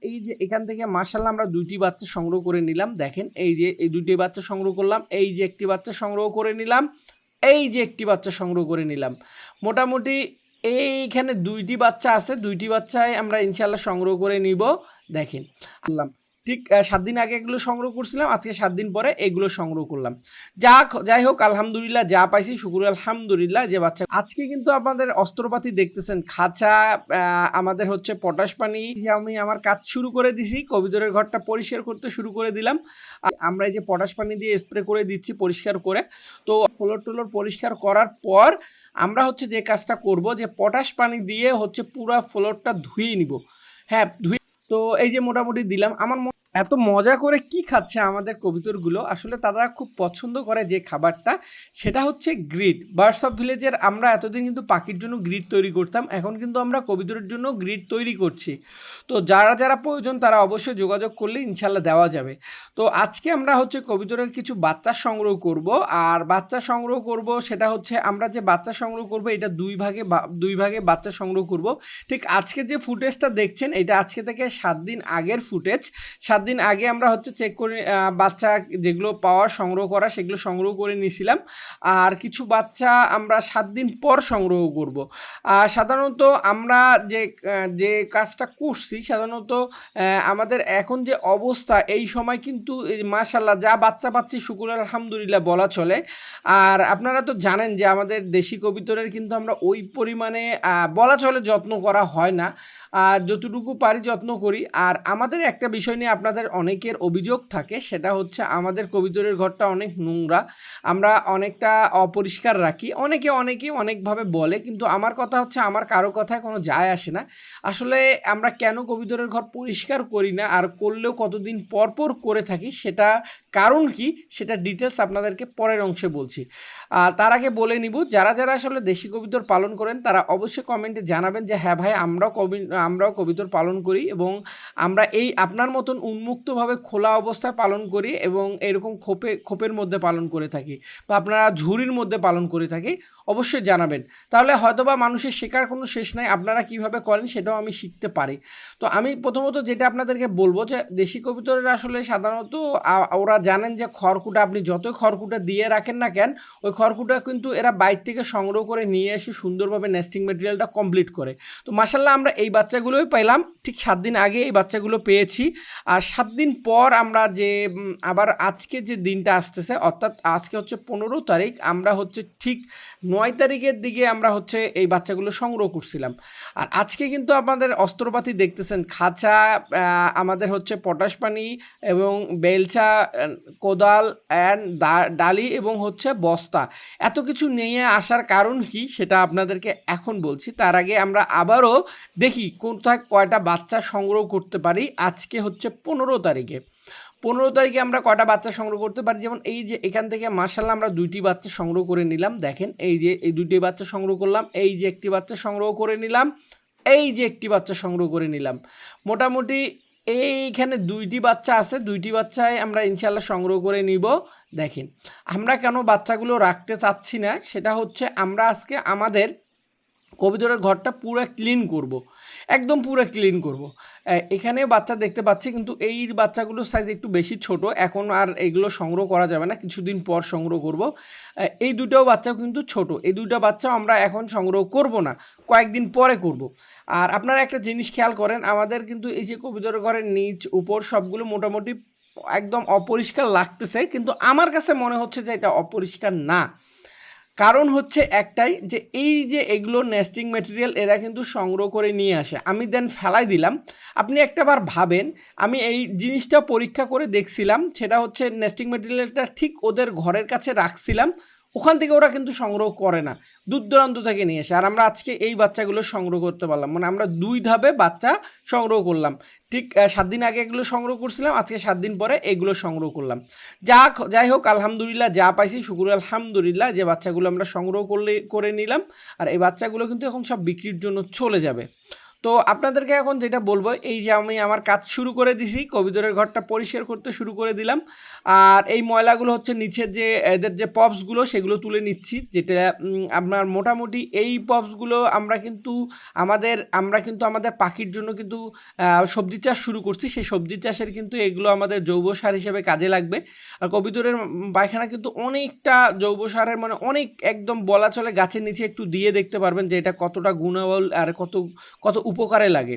এই যে এখান থেকে মাশাআল্লাহ আমরা দুইটি বাচ্চা সংগ্রহ করে নিলাম। দেখেন এই যে এই দুইটি বাচ্চা সংগ্রহ করলাম, এই যে একটি বাচ্চা সংগ্রহ করে নিলাম, এই যে একটি বাচ্চা সংগ্রহ করে নিলাম। মোটামুটি এইখানে দুইটি বাচ্চা আছে, দুইটি বাচ্চাই আমরা ইনশাআল্লাহ সংগ্রহ করে নিব। দেখেন আল্লাহ ঠিক 7 দিন আগে এগুলো সংগ্রহ করছিলাম, আজকে 7 দিন পরে এগুলো সংগ্রহ করলাম। যাই হোক আলহামদুলিল্লাহ, যা পাইছি শুকুর আলহামদুলিল্লাহ। যে বাচ্চা আজকে কিন্তু আপনাদের অস্ত্রপাতি দেখতেছেন, খাঁচা আমাদের হচ্ছে পটাশ পানি, আমি আমার কাজ শুরু করে দিছি, কবিতরের ঘরটা পরিষ্কার করতে শুরু করে দিলাম। আমরা এই যে পটাশ পানি দিয়ে স্প্রে করে দিচ্ছি পরিষ্কার করে। তো ফ্লোর টোলোর পরিষ্কার করার পর আমরা হচ্ছে যে কাজটা করব, যে পটাশ পানি দিয়ে হচ্ছে পুরা ফ্লোরটা ধুয়ে নিব। হ্যাঁ ধুয়ে, তো এই যে মোটামুটি দিলাম। আমার এত মজা করে কি খাচ্ছে আমাদের কবুতরগুলো, আসলে তারা খুব পছন্দ করে যে খাবারটা, সেটা হচ্ছে গ্রিড। বার্ডস অফ ভিলেজের আমরা এতদিন কিন্তু পাখির জন্য গ্রিড তৈরি করতাম, এখন কিন্তু আমরা কবুতরের জন্য গ্রিড তৈরি করছি। তো যারা যারা প্রয়োজন তারা অবশ্যই যোগাযোগ করলে ইনশাল্লাহ দেওয়া যাবে। তো আজকে আমরা হচ্ছে কবুতরের কিছু বাচ্চা সংগ্রহ করব, আর বাচ্চা সংগ্রহ করব সেটা হচ্ছে আমরা যে বাচ্চা সংগ্রহ করব এটা দুই ভাগে বাচ্চা সংগ্রহ করব। ঠিক আজকে যে ফুটেজটা দেখছেন এটা আজকে থেকে 7 দিন আগের ফুটেজ। 7 দিন আগে আমরা হচ্ছে চেক করে বাচ্চা যেগুলো পাওয়ার সংগ্রহ করা সেগুলো সংগ্রহ করে নিয়েছিলাম, আর কিছু বাচ্চা আমরা 7 দিন পর সংগ্রহ করব। সাধারণত আমরা যে কাজটা করছি, সাধারণত আমাদের এখন যে অবস্থা এই সময় কিন্তু মাশাআল্লাহ যা বাচ্চা পাচ্ছি শুকুর আলহামদুলিল্লাহ বলা চলে। আর আপনারা তো জানেন যে আমাদের দেশি কবুতরের কিন্তু আমরা ওই পরিমাণে বলা চলে যত্ন করা হয় না, যতটুকু পারি যত্ন করি। আর আমাদের একটা বিষয় নিয়ে আপনাদের অনেকের অভিযোগ থাকে, সেটা হচ্ছে আমাদের কবুতরের ঘরটা অনেক নোংরা, আমরা অনেকটা অপরিষ্কার রাখি। অনেকে অনেকভাবে বলে, কিন্তু আমার কথা হচ্ছে আমার কারো কথায় কোনো যায় আসে না। আসলে আমরা কেন কবুতরের ঘর পরিষ্কার করি না, আর করলেও কতদিন পর পর করে থাকি, সেটা কারণ কি সেটা ডিটেলস আপনাদেরকে পরের অংশে বলছি। তার আগে বলে নিব, যারা যারা আসলে দেশি কবুতর পালন করেন তারা অবশ্যই কমেন্টে জানাবেন যে হ্যাঁ ভাই আমরাও কবুতর পালন করি, এবং আমরা এই আপনার মতন উন্মুক্তভাবে খোলা অবস্থায় পালন করি, এবং এরকম খোপের মধ্যে পালন করে থাকি, বা আপনারা ঝুড়ির মধ্যে পালন করে থাকি। অবশ্যই জানাবেন, তাহলে হয়তোবা মানুষের শেখার কোনো শেষ নাই, আপনারা কিভাবে করেন সেটাও আমি শিখতে পারি। তো আমি প্রথমত যেটা আপনাদেরকে বলবো, যে দেশি কবুতরের আসলে সাধারণত ওরা জানেন যে খড়কুটা আপনি যতই খড়কুটা দিয়ে রাখেন না কেন, ওই খড়কুটা কিন্তু এরা বাইরে থেকে সংগ্রহ করে নিয়ে এসে সুন্দরভাবে নেস্টিং ম্যাটেরিয়ালটা কমপ্লিট করে। তো মাশাআল্লাহ আমরা এই বাচ্চাগুলোই পাইলাম, ঠিক 7 দিন আগে এই বাচ্চাগুলো পেয়েছি। আর 7 দিন পর আমরা যে আবার আজকে যে দিনটা আসতেছে, অর্থাৎ আজকে হচ্ছে 15 তারিখ, আমরা হচ্ছে ঠিক 9 তারিখের দিকে আমরা হচ্ছে এই বাচ্চাগুলো সংগ্রহ করছিলাম। আর আজকে কিন্তু আপনাদের অস্ত্রপাতি দেখতেছেন, খাঁচা আমাদের হচ্ছে পটাশ পানি এবং বেলচা, কোদাল অ্যান্ড ডালি এবং হচ্ছে বস্তা, এত কিছু নিয়ে আসার কারণ কি সেটা আপনাদেরকে এখন বলছি। তার আগে আমরা আবারও দেখি কোথায় কয়টা বাচ্চা সংগ্রহ করতে পারি। আজকে হচ্ছে 15 তারিখে, 15 তারিখে আমরা কয়টা বাচ্চা সংগ্রহ করতে পারি। যেমন এই যে এখান থেকে মাশাআল্লাহ আমরা দুইটি বাচ্চা সংগ্রহ করে নিলাম। দেখেন এই যে এই দুইটি বাচ্চা সংগ্রহ করলাম, এই যে একটি বাচ্চা সংগ্রহ করে নিলাম, এই যে একটি বাচ্চা সংগ্রহ করে নিলাম। মোটামুটি এইখানে দুইটি বাচ্চা আছে, দুইটি বাচ্চায় আমরা ইনশাআল্লাহ সংগ্রহ করে নিব। দেখেন আমরা কেন বাচ্চাগুলো রাখতে চাচ্ছি না, সেটা হচ্ছে আমরা আজকে আমাদের কবুতরের ঘরটা পুরো ক্লিন করব, একদম পুরো ক্লিন করব। এখানে বাচ্চা দেখতে পাচ্ছি, কিন্তু এই বাচ্চাগুলোর সাইজ একটু বেশি ছোট, এখন আর এগুলো সংগ্রহ করা যাবে না, কিছুদিন পর সংগ্রহ করব। এই দুটো বাচ্চাও কিন্তু ছোট, এই দুটো বাচ্চাও আমরা এখন সংগ্রহ করব না, কয়েকদিন পরে করব। আর আপনারা একটা জিনিস খেয়াল করেন, আমাদের কিন্তু এই যে কবুতরের ঘরের নিচ উপর সবগুলো মোটামুটি একদম অপরিষ্কার লাগতেছে, কিন্তু আমার কাছে মনে হচ্ছে যে এটা অপরিষ্কার না। কারণ হচ্ছে একটাই, যে এই যে এগুলো নেস্টিং ম্যাটেরিয়াল এরা কিন্তু সংগ্রহ করে নিয়ে আসে, আমি দেন ফেলাই দিলাম। আপনি একটাবার ভাবেন, আমি এই জিনিসটা পরীক্ষা করে দেখছিলাম, সেটা হচ্ছে নেস্টিং ম্যাটেরিয়ালটা ঠিক ওদের ঘরের কাছে রাখছিলাম, ওখান থেকে ওরা কিন্তু সংগ্রহ করে না, দূর দূরান্ত থেকে নিয়ে আসে। আর আমরা আজকে এই বাচ্চাগুলো সংগ্রহ করতে পারলাম, মানে আমরা 2 ধাপে বাচ্চা সংগ্রহ করলাম। ঠিক 7 দিন আগে এগুলো সংগ্রহ করছিলাম, আজকে 7 দিন পরে এগুলো সংগ্রহ করলাম। যাই হোক আলহামদুলিল্লাহ, যা পাইছি শুকুর আলহামদুলিল্লাহ। যে বাচ্চাগুলো আমরা সংগ্রহ করে নিলাম, আর এই বাচ্চাগুলো কিন্তু এখন সব বিক্রির জন্য চলে যাবে। তো আপনাদেরকে এখন যেটা বলবো, এই যে আমি আমার কাজ শুরু করে দিছি, কবিতরের ঘরটা পরিষ্কার করতে শুরু করে দিলাম। আর এই ময়লাগুলো হচ্ছে নিচের যে এদের যে পপসগুলো সেগুলো তুলে নিচ্ছি, যেটা আপনার মোটামুটি এই পপসগুলো আমরা কিন্তু আমাদের পাখির জন্য কিন্তু সবজি চাষ শুরু করছি। সেই সবজি চাষের কিন্তু এগুলো আমাদের জৈব সার হিসেবে কাজে লাগবে। আর কবিতরের পায়খানা কিন্তু অনেকটা জৈব সারের, মানে অনেক একদম বলা চলে গাছের নিচে একটু দিয়ে দেখতে পারবেন যে এটা কতটা গুণবল আর কত উপকারে লাগে।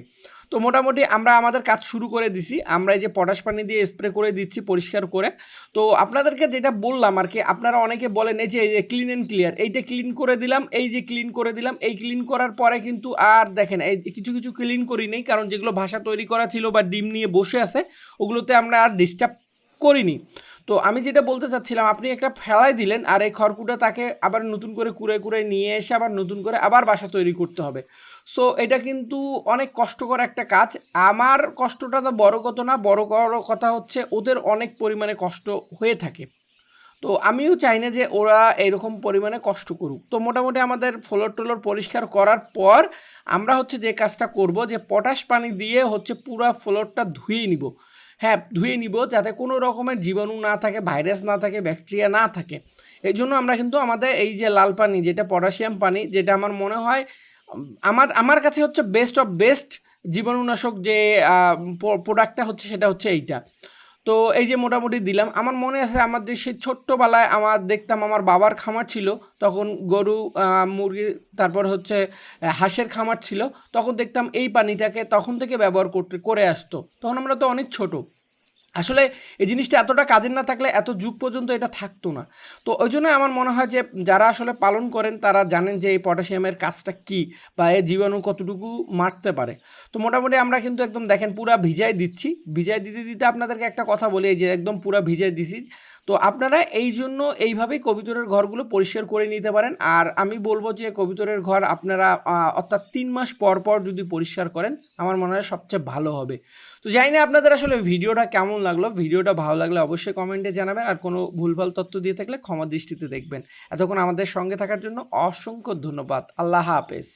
তো মোটামুটি আমরা আমাদের কাজ শুরু করে দিছি। আমরা এই যে পটাশ পানি দিয়ে স্প্রে করে দিচ্ছি পরিষ্কার করে। তো আপনাদেরকে যেটা বললাম আর কি, আপনারা অনেকে বলেন এই যে ক্লিন অ্যান্ড ক্লিয়ার, এইটা ক্লিন করে দিলাম, এই যে ক্লিন করে দিলাম, এই ক্লিন করার পরে কিন্তু আর দেখেন এই কিছু কিছু ক্লিন করি নেই, কারণ যেগুলো ভাষা তৈরি করা ছিল বা ডিম নিয়ে বসে আছে ওগুলোতে আমরা আর ডিস্টার্ব করিনি। তো আমি যেটা বলতে চাচ্ছিলাম, আপনি একটা ফেলাই দিলেন আর এই খড়কুটা তাকে আবার নতুন করে কুড়ে নিয়ে এসে আবার নতুন করে আবার বাসা তৈরি করতে হবে। সো এটা কিন্তু অনেক কষ্টকর একটা কাজ। আমার কষ্টটা তো বড় কথা না, বড় কথা হচ্ছে ওদের অনেক পরিমাণে কষ্ট হয়ে থাকে। তো আমিও চাই না যে ওরা এরকম পরিমাণে কষ্ট করুক। তো মোটামুটি আমাদের ফ্লোর টোলোর পরিষ্কার করার পর আমরা হচ্ছে যে কাজটা করব, যে পটাশ পানি দিয়ে হচ্ছে পুরো ফ্লোরটা ধুয়ে নিব। হ্যাঁ, ধুয়ে নিব যাতে কোনো রকমের জীবাণু না থাকে, ভাইরাস না থাকে, ব্যাকটেরিয়া না থাকে। এই জন্য আমরা কিন্তু আমাদের এই যে লাল পানি, যেটা পটাশিয়াম পানি, যেটা আমার মনে হয় আমার কাছে হচ্ছে বেস্ট অফ বেস্ট জীবাণুনাশক যে প্রোডাক্টটা হচ্ছে, সেটা হচ্ছে এইটা। তো এই যে মোটামুটি দিলাম। আমার মনে আছে আমার যে সেই ছোট্টবেলায় আমার দেখতাম আমার বাবার খামার ছিল, তখন গরু মুরগি তারপর হচ্ছে হাঁসের খামার ছিল, তখন দেখতাম এই পানিটাকে তখন থেকে ব্যবহার করে আসতো। তখন আমরা তো অনেক ছোট, আসলে এই জিনিসটা এতটা কাজের না থাকলে এত যুগ পর্যন্ত এটা থাকতো না। তো ওই জন্য আমার মনে হয় যে যারা আসলে পালন করেন তারা জানেন যে এই পটাশিয়ামের কাজটা কী বা এর জীবাণু কতটুকু মারতে পারে। তো মোটামুটি আমরা কিন্তু একদম দেখেন পুরা ভিজাই দিচ্ছি। ভিজাই দিতে দিতে আপনাদেরকে একটা কথা বলি, এই যে একদম পুরা ভিজাই দিছি। তো আপনারা এই জন্য এইভাবেই কবুতরের ঘরগুলো পরিষ্কার করে নিতে পারেন। আর আমি বলবো যে কবুতরের ঘর আপনারা অর্থাৎ 3 মাস পর পর যদি পরিষ্কার করেন আমার মনে হয় সবচেয়ে ভালো হবে। তো জানি না আপনাদের আসলে ভিডিওটা কেমন লাগলো। ভিডিওটা ভালো লাগলে অবশ্যই কমেন্টে জানাবেন, আর কোনো ভুলভাল তথ্য দিয়ে থাকলে ক্ষমা দৃষ্টিতে দেখবেন। এতক্ষণ আমাদের সঙ্গে থাকার জন্য অসংখ্য ধন্যবাদ। আল্লাহ হাফেজ।